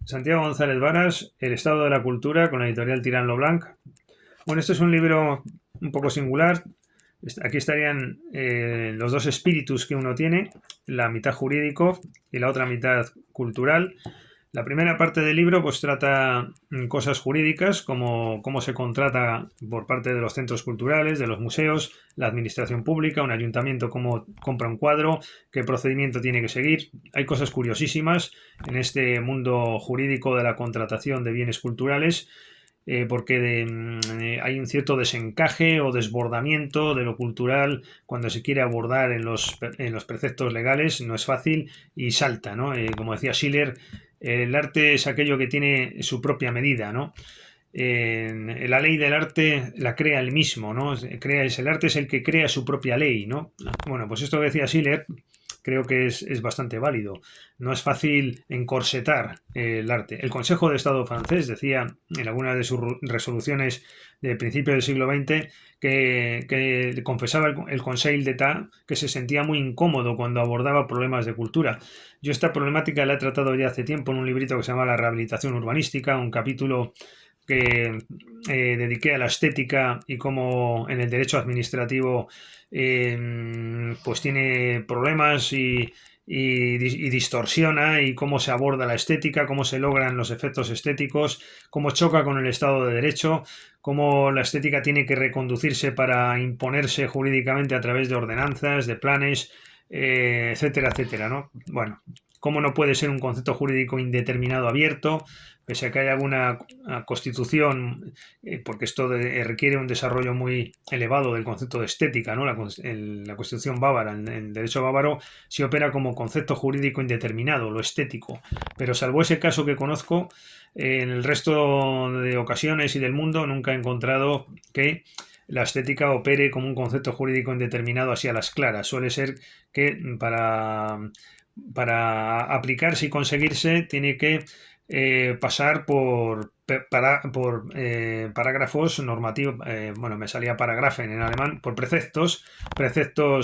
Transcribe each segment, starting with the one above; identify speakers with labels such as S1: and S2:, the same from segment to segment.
S1: Santiago González Varas, El estado de la cultura, con la editorial Tirán lo Blanc. Bueno, este es un libro un poco singular. Aquí estarían los dos espíritus que uno tiene, la mitad jurídico y la otra mitad cultural. La primera parte del libro pues trata cosas jurídicas, como cómo se contrata por parte de los centros culturales, de los museos, la administración pública, un ayuntamiento cómo compra un cuadro, qué procedimiento tiene que seguir. Hay cosas curiosísimas en este mundo jurídico de la contratación de bienes culturales, porque hay un cierto desencaje o desbordamiento de lo cultural cuando se quiere abordar en los preceptos legales, no es fácil y salta, ¿no? Como decía Schiller, el arte es aquello que tiene su propia medida, ¿no? La ley del arte la crea el mismo, ¿no? El arte es el que crea su propia ley, ¿no? Bueno, pues esto que decía Schiller creo que es bastante válido. No es fácil encorsetar el arte. El Consejo de Estado francés decía en alguna de sus resoluciones de principios del siglo XX que confesaba el Conseil d'État que se sentía muy incómodo cuando abordaba problemas de cultura. Yo esta problemática la he tratado ya hace tiempo en un librito que se llama La rehabilitación urbanística, un capítulo que dediqué a la estética y cómo en el derecho administrativo pues tiene problemas y distorsiona, y cómo se aborda la estética, cómo se logran los efectos estéticos, cómo choca con el Estado de Derecho, cómo la estética tiene que reconducirse para imponerse jurídicamente a través de ordenanzas, de planes, etcétera, etcétera, ¿no? Bueno, cómo no puede ser un concepto jurídico indeterminado abierto, pese a que haya alguna constitución, porque esto requiere un desarrollo muy elevado del concepto de estética, ¿no? La constitución bávara, en derecho bávaro, se opera como concepto jurídico indeterminado, lo estético. Pero salvo ese caso que conozco, en el resto de ocasiones y del mundo nunca he encontrado que la estética opere como un concepto jurídico indeterminado así a las claras. Suele ser que para aplicarse y conseguirse tiene que pasar por parágrafos normativos, bueno, me salía paragrafen en alemán, por preceptos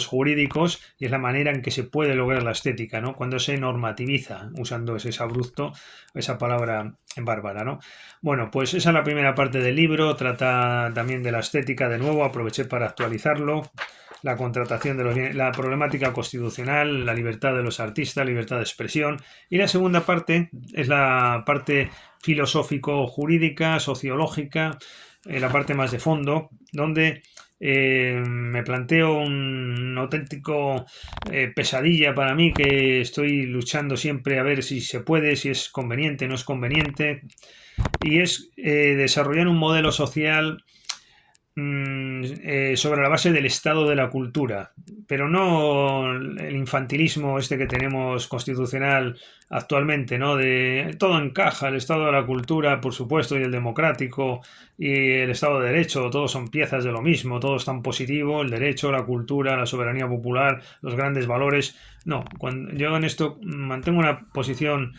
S1: jurídicos, y es la manera en que se puede lograr la estética, ¿no? Cuando se normativiza, usando ese abrupto, esa palabra bárbara, ¿no? Bueno, pues esa es la primera parte del libro, trata también de la estética, de nuevo, aproveché para actualizarlo, la contratación de los bienes, la problemática constitucional, la libertad de los artistas, libertad de expresión. Y la segunda parte es la parte filosófico-jurídica, sociológica, la parte más de fondo, donde me planteo un auténtico pesadilla para mí, que estoy luchando siempre a ver si se puede, si es conveniente, no es conveniente, y es desarrollar un modelo social sobre la base del estado de la cultura, pero no el infantilismo este que tenemos constitucional actualmente, ¿no? De todo encaja, el estado de la cultura, por supuesto, y el democrático y el estado de derecho, todos son piezas de lo mismo, todo es tan positivo, el derecho, la cultura, la soberanía popular, los grandes valores. No, yo en esto mantengo una posición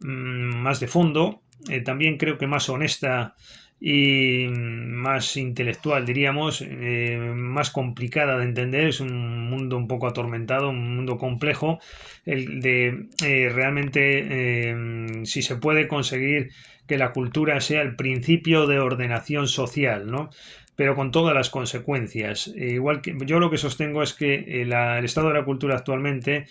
S1: más de fondo, también creo que más honesta y más intelectual, diríamos, más complicada de entender. Es un mundo un poco atormentado, un mundo complejo, el de realmente si se puede conseguir que la cultura sea el principio de ordenación social, ¿no? Pero con todas las consecuencias. Igual que yo lo que sostengo es que el estado de la cultura actualmente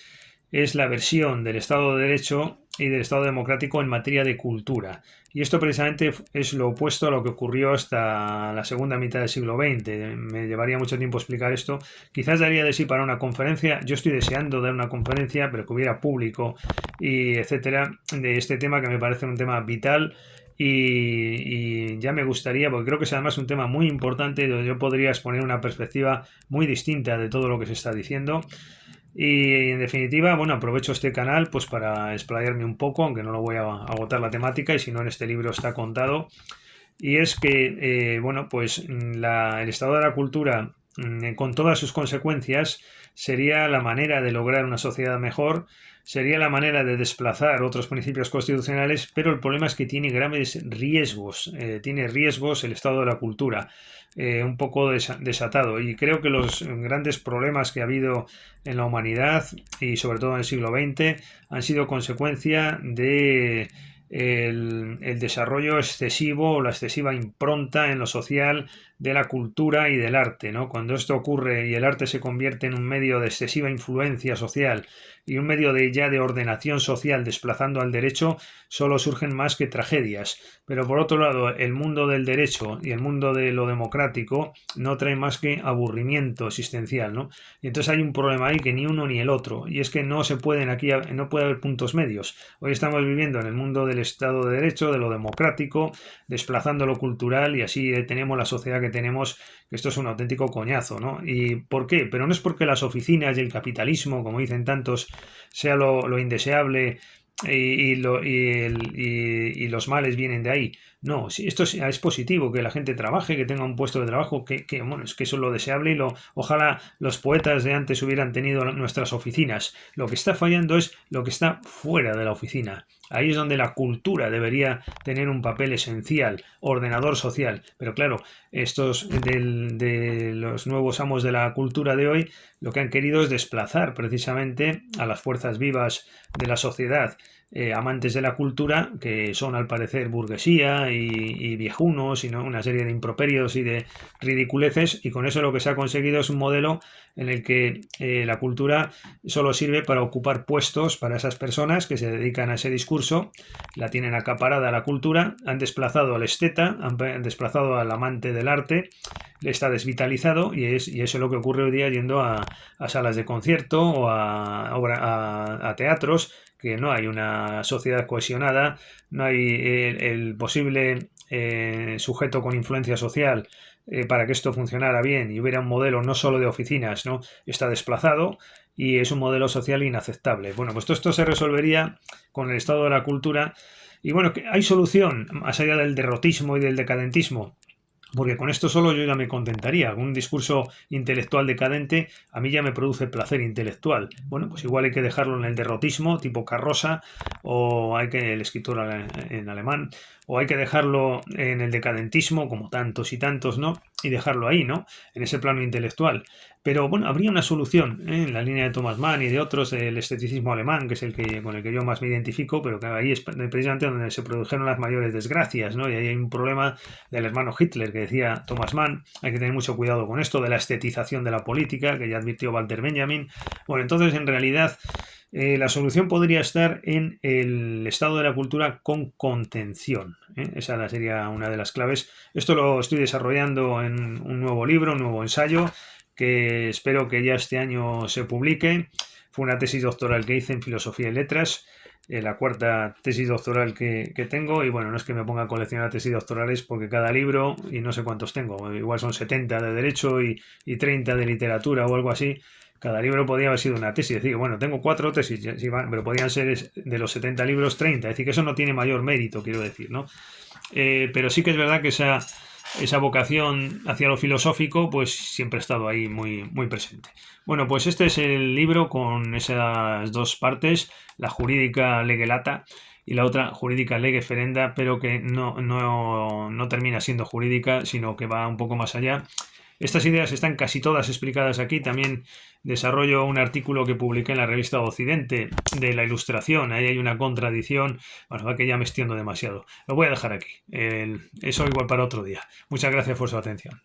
S1: es la versión del Estado de Derecho y del Estado democrático en materia de cultura. Y esto precisamente es lo opuesto a lo que ocurrió hasta la segunda mitad del siglo XX. Me llevaría mucho tiempo explicar esto. Quizás daría de sí para una conferencia. Yo estoy deseando dar una conferencia, pero que hubiera público y etcétera, de este tema, que me parece un tema vital. Y ya me gustaría, porque creo que es además un tema muy importante, donde yo podría exponer una perspectiva muy distinta de todo lo que se está diciendo. Y en definitiva, bueno, aprovecho este canal pues para explayarme un poco, aunque no lo voy a agotar la temática, y si no, en este libro está contado. Y es que, bueno, pues el estado de la cultura, con todas sus consecuencias, sería la manera de lograr una sociedad mejor, sería la manera de desplazar otros principios constitucionales, pero el problema es que tiene graves riesgos, tiene riesgos el estado de la cultura, un poco desatado. Y creo que los grandes problemas que ha habido en la humanidad, y sobre todo en el siglo XX, han sido consecuencia de el desarrollo excesivo o la excesiva impronta en lo social de la cultura y del arte, ¿no? Cuando esto ocurre y el arte se convierte en un medio de excesiva influencia social y un medio de ordenación social desplazando al derecho, solo surgen más que tragedias. Pero por otro lado, el mundo del derecho y el mundo de lo democrático no trae más que aburrimiento existencial, ¿no? Y entonces hay un problema ahí que ni uno ni el otro, y es que no se pueden aquí, no puede haber puntos medios. Hoy estamos viviendo en el mundo del Estado de Derecho, de lo democrático, desplazando lo cultural, y así tenemos la sociedad que tenemos, que esto es un auténtico coñazo, ¿no? ¿Y por qué? Pero no es porque las oficinas y el capitalismo, como dicen tantos, sea lo indeseable y los males vienen de ahí. No, si esto es positivo, que la gente trabaje, que tenga un puesto de trabajo, bueno, es que eso es lo deseable y ojalá los poetas de antes hubieran tenido nuestras oficinas. Lo que está fallando es lo que está fuera de la oficina. Ahí es donde la cultura debería tener un papel esencial, ordenador social. Pero claro, estos de los nuevos amos de la cultura de hoy lo que han querido es desplazar precisamente a las fuerzas vivas de la sociedad, amantes de la cultura, que son al parecer burguesía y viejunos y ¿no? una serie de improperios y de ridiculeces, y con eso lo que se ha conseguido es un modelo en el que la cultura solo sirve para ocupar puestos para esas personas que se dedican a ese discurso, la tienen acaparada la cultura, han desplazado al esteta, han desplazado al amante del arte, le está desvitalizado y eso es lo que ocurre hoy día yendo a salas de concierto o a teatros, que no hay una sociedad cohesionada, no hay el posible sujeto con influencia social para que esto funcionara bien y hubiera un modelo no solo de oficinas, ¿no? Está desplazado y es un modelo social inaceptable. Bueno, pues todo esto se resolvería con el estado de la cultura y bueno, hay solución más allá del derrotismo y del decadentismo. Porque con esto solo yo ya me contentaría. Un discurso intelectual decadente a mí ya me produce placer intelectual. Bueno, pues igual hay que dejarlo en el derrotismo, tipo Carrosa, o hay que el escritor en alemán, o hay que dejarlo en el decadentismo, como tantos y tantos, ¿no? Y dejarlo ahí, ¿no? En ese plano intelectual. Pero bueno, habría una solución en la línea de Thomas Mann y de otros, el esteticismo alemán, que es con el que yo más me identifico, pero que ahí es precisamente donde se produjeron las mayores desgracias, ¿no? Y ahí hay un problema del hermano Hitler, que decía Thomas Mann, hay que tener mucho cuidado con esto, de la estetización de la política, que ya advirtió Walter Benjamin. Bueno, entonces en realidad la solución podría estar en el estado de la cultura con contención. Esa sería una de las claves. Esto lo estoy desarrollando en un nuevo libro, un nuevo ensayo, que espero que ya este año se publique. Fue una tesis doctoral que hice en Filosofía y Letras, la cuarta tesis doctoral que tengo, y bueno, no es que me ponga a coleccionar tesis doctorales porque cada libro, y no sé cuántos tengo, igual son 70 de Derecho y 30 de Literatura o algo así. Cada libro podría haber sido una tesis, es decir, bueno, tengo 4 tesis, pero podían ser de los 70 libros 30, es decir, que eso no tiene mayor mérito, quiero decir, ¿no? Pero sí que es verdad que esa vocación hacia lo filosófico pues siempre ha estado ahí muy, muy presente. Bueno, pues este es el libro con esas dos partes, la jurídica lege lata y la otra jurídica lege ferenda, pero que no termina siendo jurídica, sino que va un poco más allá. Estas ideas están casi todas explicadas aquí. También desarrollo un artículo que publiqué en la revista Occidente de la ilustración. Ahí hay una contradicción. Bueno, va que ya me extiendo demasiado. Lo voy a dejar aquí. Eso igual para otro día. Muchas gracias por su atención.